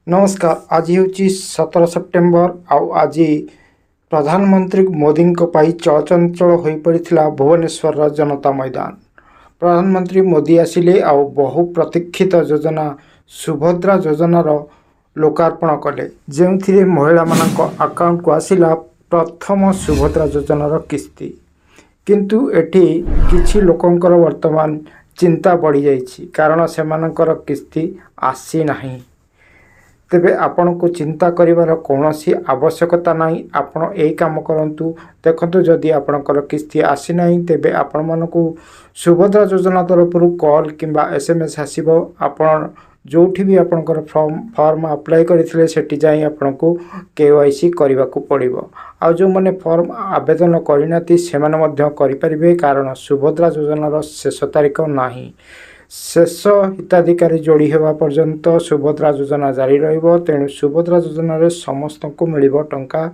नमस्कार। आज हूँ 17 सेप्टेम्बर आज प्रधानमंत्री मोदी चलचंचल हो पड़ा भुवनेश्वर जनता मैदान। प्रधानमंत्री मोदी आसिले बहु प्रतीक्षित योजना सुभद्रा योजनार लोकार्पण कले, जो महिला अकाउंट को आसिला प्रथम सुभद्रा योजनार किस्ती। किंतु एटी किछि लोकंकर वर्तमान चिंता बढ़ी जाइछि, कारण सेमानंकर किस्ती आसी नाही। तेबे आपण को चिंता करिवार कौनसी आवश्यकता नहीं। आपण यही काम करंतु। देखंतु जदि आपणकर किस्ती आसी नहीं तेबे आपण मानकु सुभद्रा योजना तरफ कॉल किंबा एसएमएस आसीबो। आपण जोठी भी आपणकर फॉर्म अप्लाई करिथिले सेठी जाई आपणकु केवाईसी करबा को पड़िबो। आ जो माने फॉर्म आवेदन करिनाती सेमाने मध्य करि परिबे, कारण सुभद्रा योजनार शेष तारीख नाही। शेष हिताधिकारी जोड़ी होगा पर्यंत सुभद्रा योजना जारी रहिबो। तेणु सुभद्रा योजन समस्त को मिलिबो टंका।